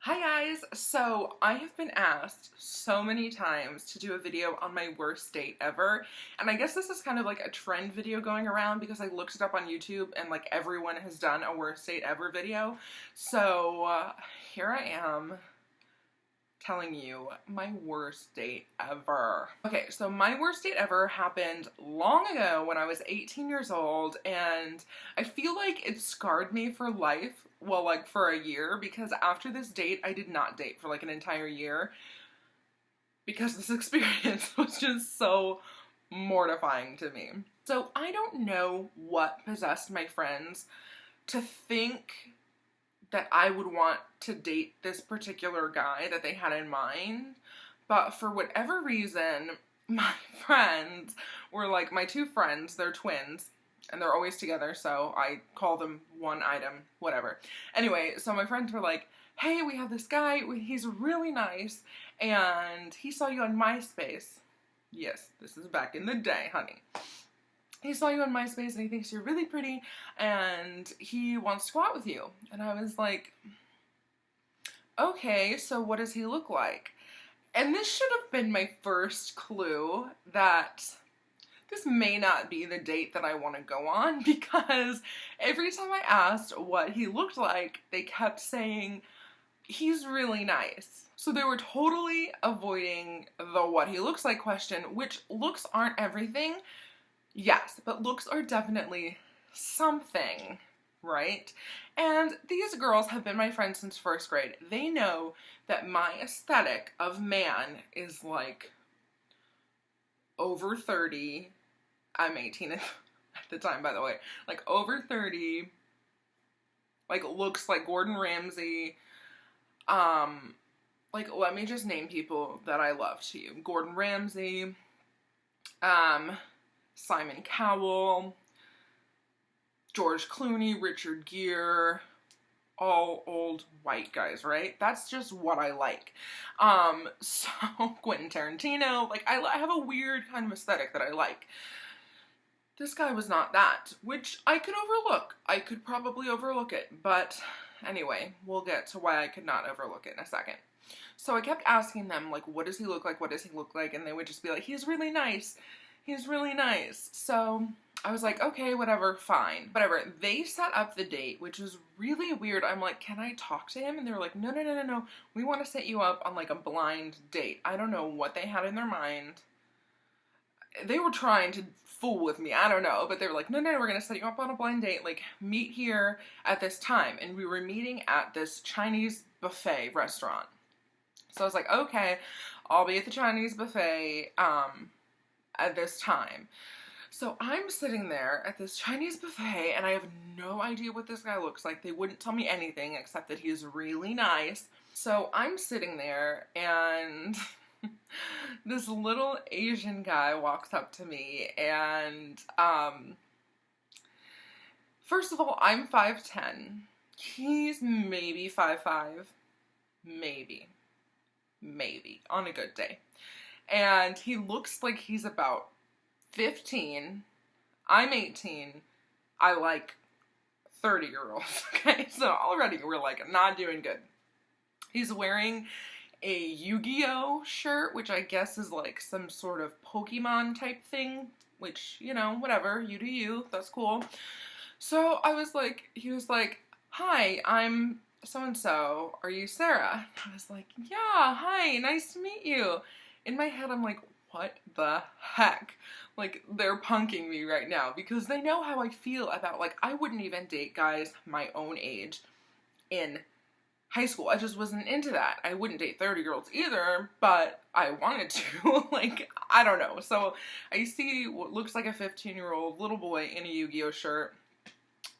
Hi guys! So I have been asked so many times to do a video on my worst date ever, and I guess this is kind of like a trend video going around because I looked it up on YouTube and like everyone has done a worst date ever video. So here I am telling you my worst date ever. Okay, so my worst date ever happened long ago when I was 18 years old, and I feel like it scarred me for life. Well, like for a year, because after this date, I did not date for like an entire year because this experience was just so mortifying to me. So I don't know what possessed my friends to think that I would want to date this particular guy that they had in mind, but for whatever reason, my friends were like, my two friends, they're twins, and they're always together, so I call them one item, whatever. Anyway, so my friends were like, hey, we have this guy, he's really nice, and he saw you on MySpace. Yes, this is back in the day, honey. He saw you on MySpace and he thinks you're really pretty and he wants to go out with you. And I was like, okay, so what does he look like? And this should have been my first clue that this may not be the date that I want to go on, because every time I asked what he looked like, they kept saying, he's really nice. So they were totally avoiding the what he looks like question, which looks aren't everything. Yes, but looks are definitely something, right? And these girls have been my friends since first grade. They know that my aesthetic of man is like over 30. I'm 18 at the time, by the way. Like over 30, like looks like Gordon Ramsay. Like let me just name people that I love to you. Gordon Ramsay, Simon Cowell, George Clooney, Richard Gere, all old white guys, right? That's just what I like. So Quentin Tarantino, like I have a weird kind of aesthetic that I like. This guy was not that, which I could overlook. I could probably overlook it, but anyway, we'll get to why I could not overlook it in a second. So I kept asking them, like, what does he look like? What does he look like? And they would just be like, he's really nice. He's really nice. So I was like, okay, whatever, fine. Whatever. They set up the date, which was really weird. I'm like, can I talk to him? And they were like, no. We want to set you up on like a blind date. I don't know what they had in their mind. They were trying to fool with me. I don't know. But they were like, no, we're going to set you up on a blind date. Like, meet here at this time. And we were meeting at this Chinese buffet restaurant. So I was like, okay, I'll be at the Chinese buffet, at this time. So I'm sitting there at this Chinese buffet and I have no idea what this guy looks like. They wouldn't tell me anything except that he's really nice. So I'm sitting there and this little Asian guy walks up to me and, first of all, I'm 5'10". He's maybe 5'5". Maybe, on a good day. And he looks like he's about 15. I'm 18. I like 30-year-olds. Okay, so already we're like not doing good. He's wearing a Yu-Gi-Oh shirt, which I guess is like some sort of Pokemon type thing, which, you know, whatever, you do you, that's cool. So I was like, he was like, hi, I'm so-and-so, are you Sarah? I was like, yeah, hi, nice to meet you. In my head, I'm like, what the heck? Like, they're punking me right now because they know how I feel about, like, I wouldn't even date guys my own age in high school. I just wasn't into that. I wouldn't date 30-year-olds either, but I wanted to. Like, I don't know. So I see what looks like a 15-year-old little boy in a Yu-Gi-Oh shirt,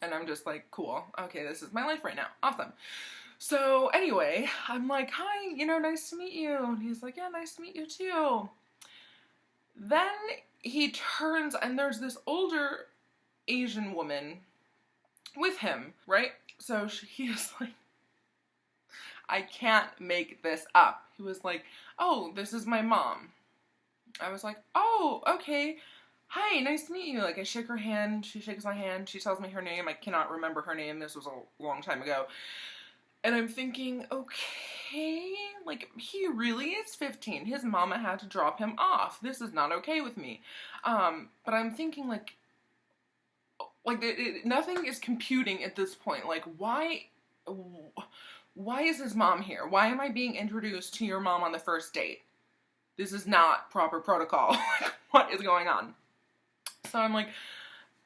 and I'm just like, cool. Okay, this is my life right now. Awesome. So anyway, I'm like, hi, you know, nice to meet you. And he's like, yeah, nice to meet you too. Then he turns and there's this older Asian woman with him, right? So he was like, I can't make this up. He was like, oh, this is my mom. I was like, oh, okay. Hi, nice to meet you. Like, I shake her hand. She shakes my hand. She tells me her name. I cannot remember her name. This was a long time ago. And I'm thinking, okay, like, he really is 15. His mama had to drop him off. This is not okay with me. But I'm thinking, like nothing is computing at this point. Like, why is his mom here? Why am I being introduced to your mom on the first date? This is not proper protocol. Like, what is going on? So I'm like,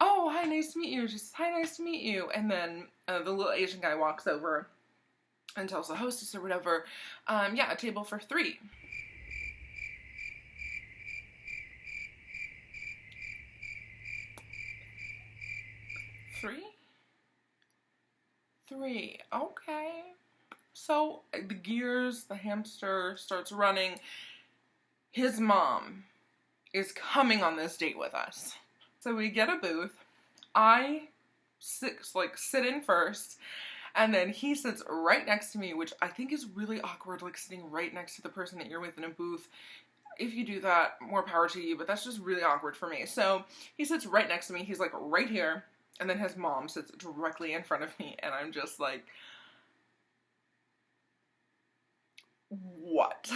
oh, hi, nice to meet you. Just, hi, nice to meet you. And then the little Asian guy walks over and tells the hostess or whatever, yeah, a table for 3. Three, okay. So the gears, the hamster starts running. His mom is coming on this date with us. So we get a booth. I sit in first, and then he sits right next to me, which I think is really awkward, like sitting right next to the person that you're with in a booth. If you do that, more power to you, but that's just really awkward for me. So he sits right next to me. He's like right here, and then his mom sits directly in front of me, and I'm just like, what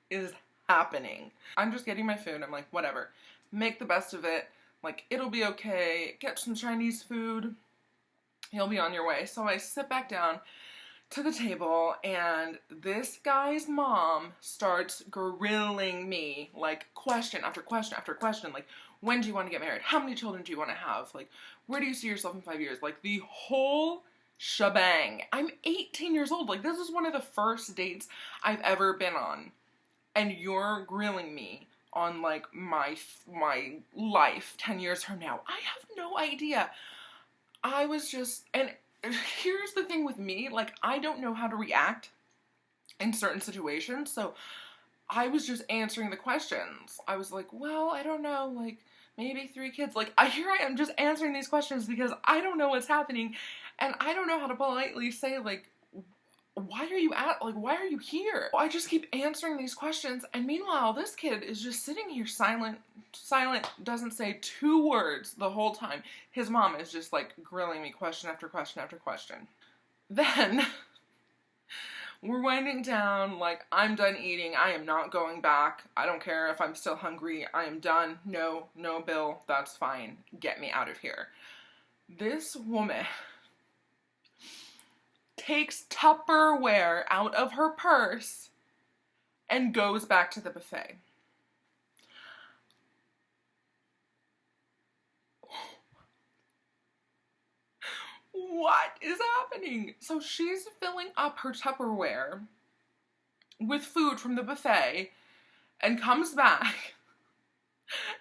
is happening? I'm just getting my food. I'm like, whatever. Make the best of it. Like, it'll be okay. Get some Chinese food. You'll be on your way. So I sit back down to the table, and this guy's mom starts grilling me, like, question after question after question. Like, when do you want to get married? How many children do you want to have? Like, where do you see yourself in 5 years? Like, the whole shebang. I'm 18 years old. Like, this is one of the first dates I've ever been on. And you're grilling me on, like, my life 10 years from now. I have no idea. I was just, and here's the thing with me, like, I don't know how to react in certain situations, so I was just answering the questions. I was like, well, I don't know, like, maybe 3 kids. Like, here I am just answering these questions because I don't know what's happening, and I don't know how to politely say, like, why are you here? I just keep answering these questions, and meanwhile, this kid is just sitting here silent, doesn't say 2 words the whole time. His mom is just, like, grilling me question after question after question. Then, we're winding down, like, I'm done eating, I am not going back, I don't care if I'm still hungry, I am done, no bill, that's fine, get me out of here. This woman takes Tupperware out of her purse and goes back to the buffet. What is happening? So she's filling up her Tupperware with food from the buffet and comes back,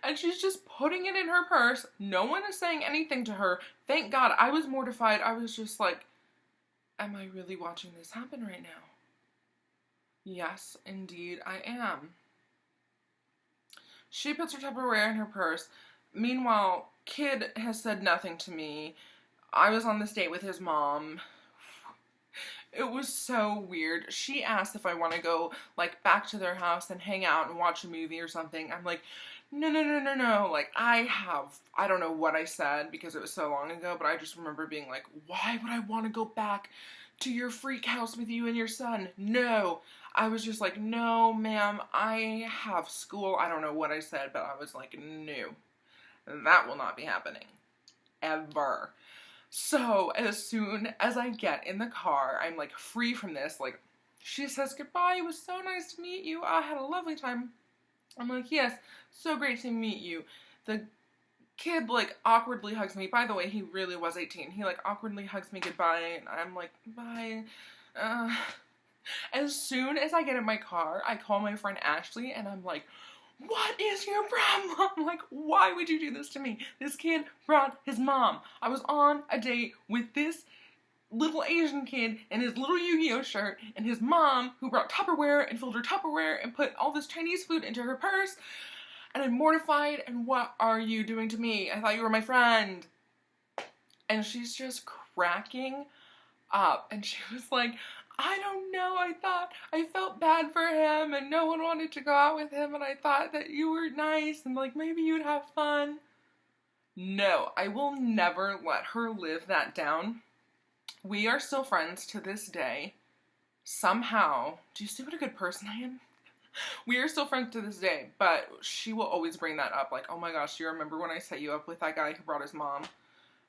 and she's just putting it in her purse. No one is saying anything to her. Thank God. I was mortified. I was just like, am I really watching this happen right now? Yes, indeed I am. She puts her Tupperware in her purse. Meanwhile, kid has said nothing to me. I was on this date with his mom. It was so weird. She asked if I want to go, like, back to their house and hang out and watch a movie or something. I'm like, no. Like, I don't know what I said because it was so long ago, but I just remember being like, why would I want to go back to your freak house with you and your son? No. I was just like, no, ma'am, I have school. I don't know what I said, but I was like, no. That will not be happening. Ever. So, as soon as I get in the car, I'm, like, free from this. Like, she says goodbye. It was so nice to meet you. I had a lovely time. I'm like, yes, so great to meet you. The kid, like, awkwardly hugs me. By the way, he really was 18. He, like, awkwardly hugs me goodbye, and I'm like, bye. As soon as I get in my car, I call my friend Ashley, and I'm like, what is your problem? Like, why would you do this to me? This kid brought his mom. I was on a date with this little Asian kid in his little Yu-Gi-Oh shirt, and his mom, who brought Tupperware and filled her Tupperware and put all this Chinese food into her purse, and I'm mortified, and what are you doing to me? I thought you were my friend. And she's just cracking up, and she was like, I don't know, I felt bad for him, and no one wanted to go out with him, and I thought that you were nice, and, like, maybe you'd have fun. No, I will never let her live that down. We are still friends to this day. Somehow, do you see what a good person I am? We are still friends to this day, but she will always bring that up. Like, oh my gosh, do you remember when I set you up with that guy who brought his mom?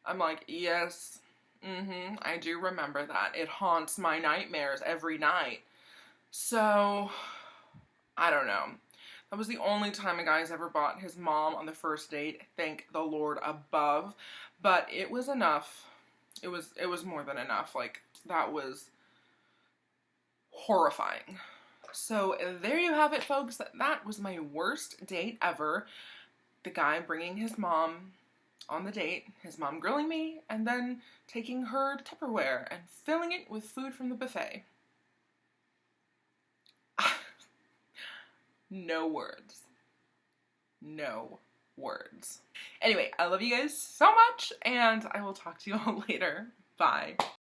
I'm like, yes, I do remember that. It haunts my nightmares every night. So, I don't know. That was the only time a guy's ever brought his mom on the first date. Thank the Lord above. But it was enough. It was more than enough. Like, that was horrifying. So there you have it, folks. That was my worst date ever. The guy bringing his mom on the date, his mom grilling me, and then taking her Tupperware and filling it with food from the buffet. No words. No words. Anyway, I love you guys so much, and I will talk to you all later. Bye.